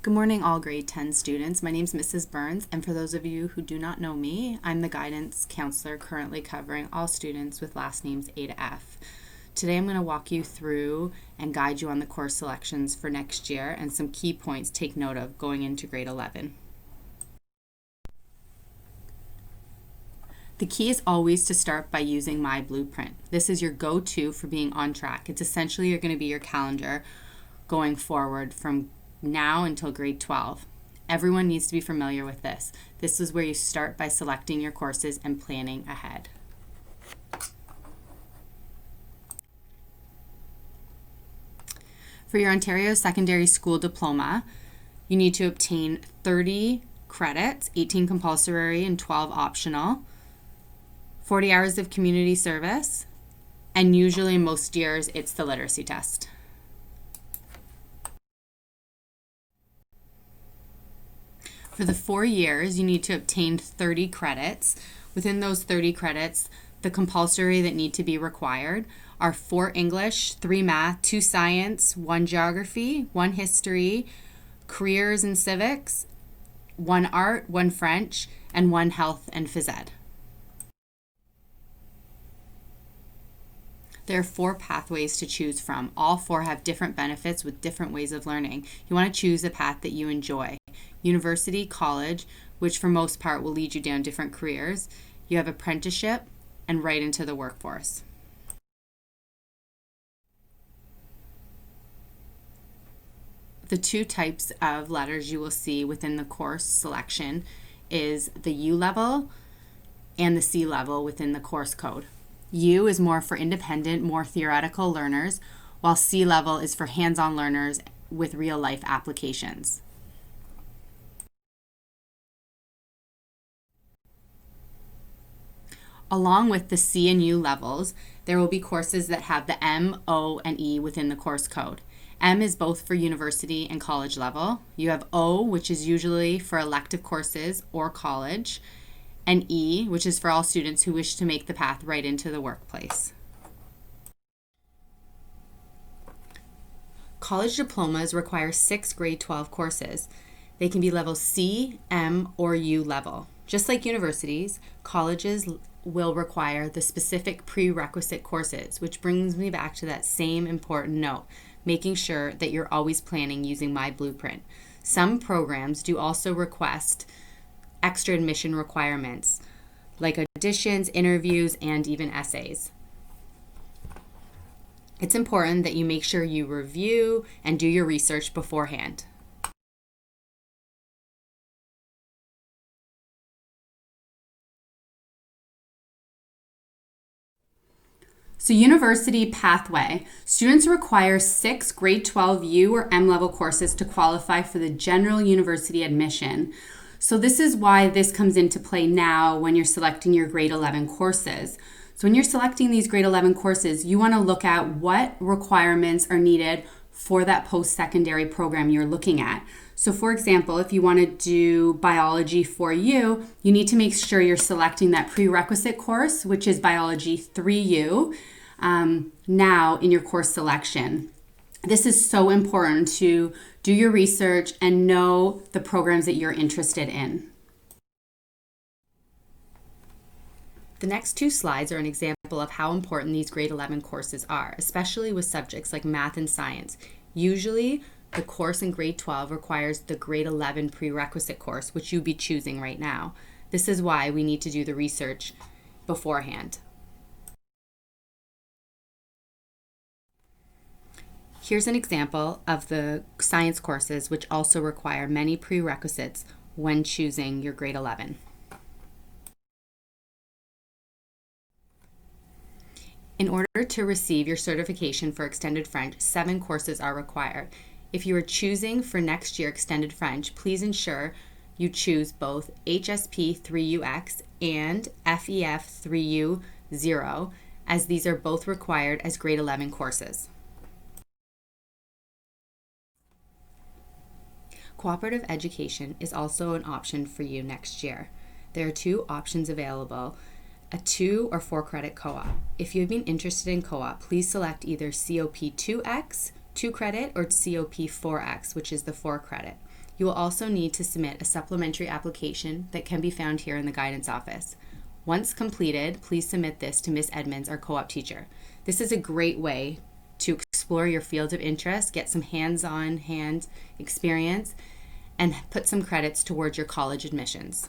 Good morning, all grade 10 students. My name is Mrs. Burns, and for those of you who do not know me, I'm the guidance counselor currently covering all students with last names A to F. Today I'm going to walk you through and guide you on the course selections for next year and some key points to take note of going into grade 11. The key is always to start by using My Blueprint. This is your go-to for being on track. It's essentially going to be your calendar going forward from now until grade 12. Everyone needs to be familiar with this. This is where you start by selecting your courses and planning ahead. For your Ontario Secondary School Diploma, you need to obtain 30 credits, 18 compulsory and 12 optional, 40 hours of community service, and usually most years it's the literacy test. For the 4 years, you need to obtain 30 credits. Within those 30 credits, the compulsory that need to be required are 4 English, 3 math, 2 science, 1 geography, 1 history, careers and civics, 1 art, 1 French, and 1 health and phys ed. There are 4 pathways to choose from. All 4 have different benefits with different ways of learning. You want to choose a path that you enjoy. University, college, which for most part will lead you down different careers. You have apprenticeship and right into the workforce. The 2 types of letters you will see within the course selection is the U level and the C level within the course code. U is more for independent, more theoretical learners, while C level is for hands-on learners with real-life applications. Along with the C and U levels, there will be courses that have the M, O, and E within the course code. M is both for university and college level. You have O, which is usually for elective courses or college, and E, which is for all students who wish to make the path right into the workplace. College diplomas require 6 grade 12 courses. They can be level C, M, or U level. Just like universities, colleges will require the specific prerequisite courses, which brings me back to that same important note, making sure that you're always planning using My Blueprint. Some programs do also request extra admission requirements, like auditions, interviews, and even essays. It's important that you make sure you review and do your research beforehand. So university pathway. Students require 6 grade 12 U or M level courses to qualify for the general university admission. So this is why this comes into play now when you're selecting your grade 11 courses. So when you're selecting these grade 11 courses, you want to look at what requirements are needed for that post-secondary program you're looking at. So for example, if you want to do biology for you, you need to make sure you're selecting that prerequisite course, which is biology 3U, now in your course selection. This is so important to do your research and know the programs that you're interested in. The next 2 slides are an example of how important these grade 11 courses are, especially with subjects like math and science. Usually, the course in grade 12 requires the grade 11 prerequisite course, which you'd be choosing right now. This is why we need to do the research beforehand. Here's an example of the science courses, which also require many prerequisites when choosing your grade 11. In order to receive your certification for Extended French, 7 courses are required. If you are choosing for next year Extended French, please ensure you choose both HSP 3UX and FEF 3U0, as these are both required as grade 11 courses. Cooperative Education is also an option for you next year. There are 2 options available, a 2 or 4 credit co-op. If you've been interested in co-op, please select either COP2X, 2 credit, or COP4X, which is the 4 credit. You will also need to submit a supplementary application that can be found here in the guidance office. Once completed, please submit this to Ms. Edmonds, our co-op teacher. This is a great way to explore your field of interest, get some hands-on experience, and put some credits towards your college admissions.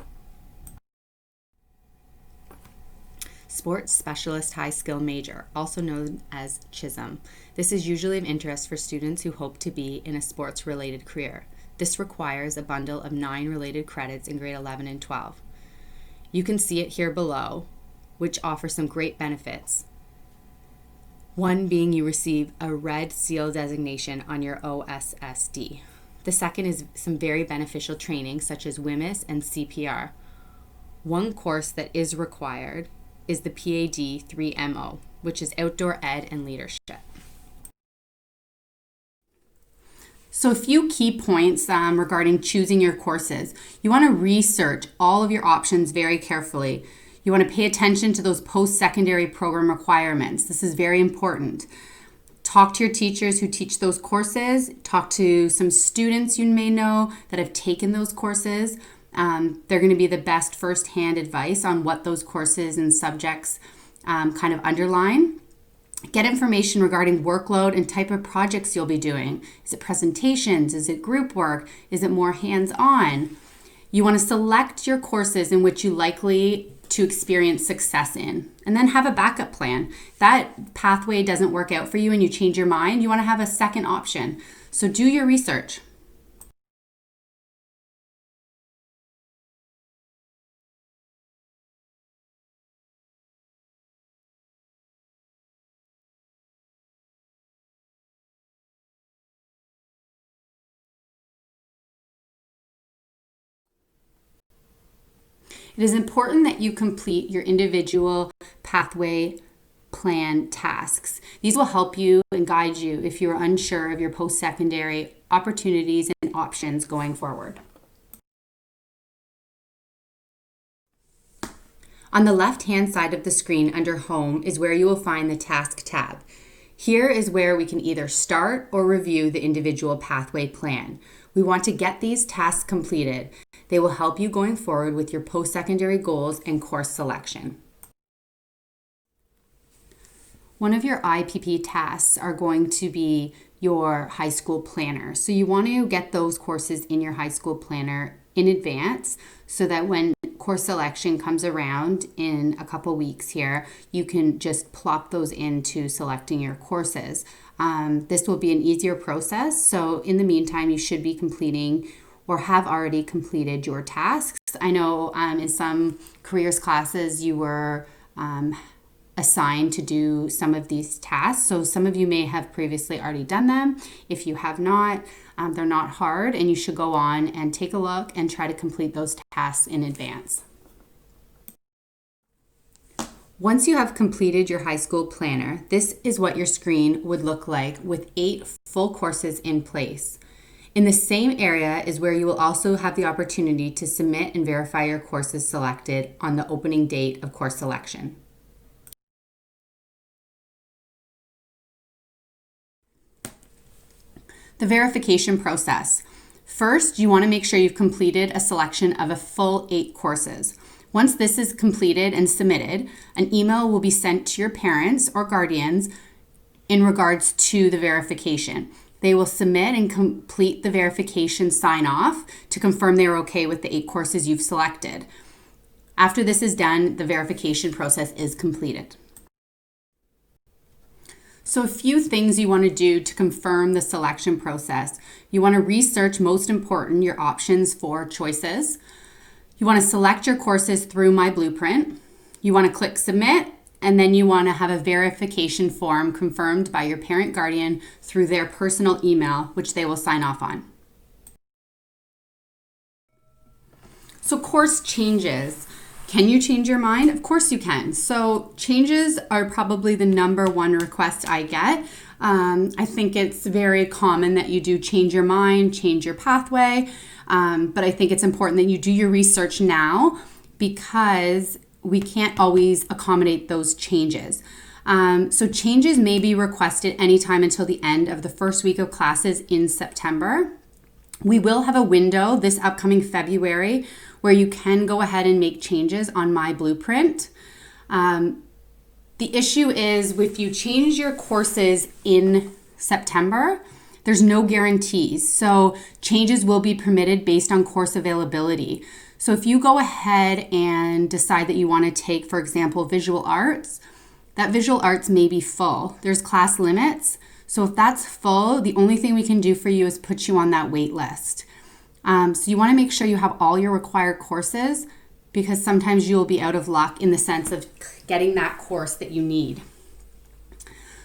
Sports Specialist High Skill Major, also known as CHISM. This is usually of interest for students who hope to be in a sports-related career. This requires a bundle of 9 related credits in grade 11 and 12. You can see it here below, which offers some great benefits. One being you receive a red seal designation on your OSSD. The second is some very beneficial training such as WMIS and CPR. One course that is required is the PAD 3MO, which is Outdoor Ed and Leadership. So a few key points regarding choosing your courses. You want to research all of your options very carefully. You want to pay attention to those post-secondary program requirements. This is very important. Talk to your teachers who teach those courses. Talk to some students you may know that have taken those courses. They're going to be the best first-hand advice on what those courses and subjects kind of underline. Get information regarding workload and type of projects you'll be doing. Is it presentations? Is it group work? Is it more hands-on? You want to select your courses in which you likely to experience success in, and then have a backup plan. That pathway doesn't work out for you and you change your mind, you want to have a second option. So do your research. It is important that you complete your individual pathway plan tasks. These will help you and guide you if you're unsure of your post-secondary opportunities and options going forward. On the left-hand side of the screen under Home is where you will find the Task tab. Here is where we can either start or review the individual pathway plan. We want to get these tasks completed. They will help you going forward with your post-secondary goals and course selection. One of your IPP tasks are going to be your high school planner. So you want to get those courses in your high school planner in advance so that when course selection comes around in a couple weeks here, you can just plop those into selecting your courses. This will be an easier process. So in the meantime, you should be completing or have already completed your tasks. I know in some careers classes you were assigned to do some of these tasks. So some of you may have previously already done them. If you have not, they're not hard and you should go on and take a look and try to complete those tasks in advance. Once you have completed your high school planner, this is what your screen would look like with 8 full courses in place. In the same area is where you will also have the opportunity to submit and verify your courses selected on the opening date of course selection. The verification process. First, you want to make sure you've completed a selection of a full 8 courses. Once this is completed and submitted, an email will be sent to your parents or guardians in regards to the verification. They will submit and complete the verification sign-off to confirm they're okay with the 8 courses you've selected. After this is done, the verification process is completed. So a few things you want to do to confirm the selection process. You want to research, most important, your options for choices. You want to select your courses through My Blueprint. You want to click Submit, and then you want to have a verification form confirmed by your parent guardian through their personal email, which they will sign off on. So course changes. Can you change your mind? Of course you can. So changes are probably the number one request I get. I think it's very common that you do change your mind, change your pathway, but I think it's important that you do your research now because we can't always accommodate those changes. So changes may be requested anytime until the end of the first week of classes in September. We will have a window this upcoming February where you can go ahead and make changes on My Blueprint. The issue is if you change your courses in September, there's no guarantees. So changes will be permitted based on course availability. So if you go ahead and decide that you want to take, for example, visual arts, that visual arts may be full. There's class limits. So if that's full, the only thing we can do for you is put you on that wait list. So you want to make sure you have all your required courses, because sometimes you'll be out of luck in the sense of getting that course that you need.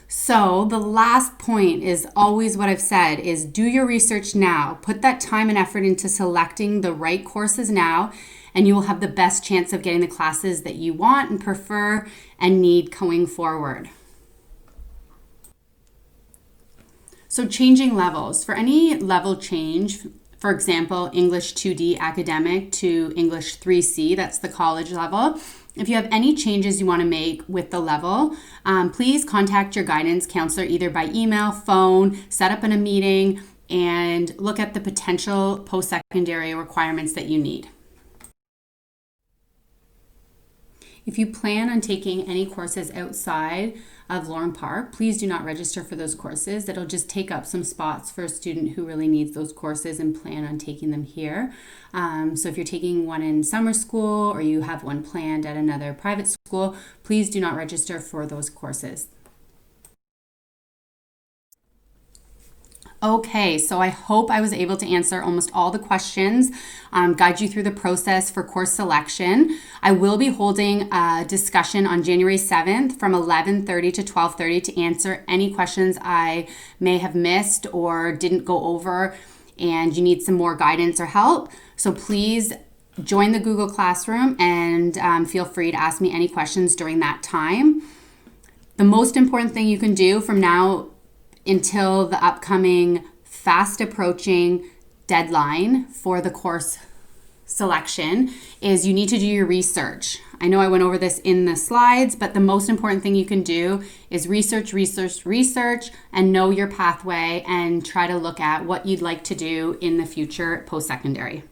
So the last point is always what I've said is do your research now. Put that time and effort into selecting the right courses now, and you will have the best chance of getting the classes that you want and prefer and need going forward. So changing levels. For any level change, for example, English 2D academic to English 3C, that's the college level. If you have any changes you want to make with the level, please contact your guidance counselor either by email, phone, set up in a meeting, and look at the potential post-secondary requirements that you need. If you plan on taking any courses outside of Lorne Park, please do not register for those courses. It'll just take up some spots for a student who really needs those courses and plan on taking them here. So if you're taking one in summer school or you have one planned at another private school, please do not register for those courses. Okay, so I hope I was able to answer almost all the questions, guide you through the process for course selection. I will be holding a discussion on January 7th from 11:30 to 12:30 to answer any questions I may have missed or didn't go over and you need some more guidance or help. So please join the Google Classroom and feel free to ask me any questions during that time. The most important thing you can do from now until the upcoming fast approaching deadline for the course selection is you need to do your research. I know I went over this in the slides, but the most important thing you can do is research, and know your pathway and try to look at what you'd like to do in the future post-secondary.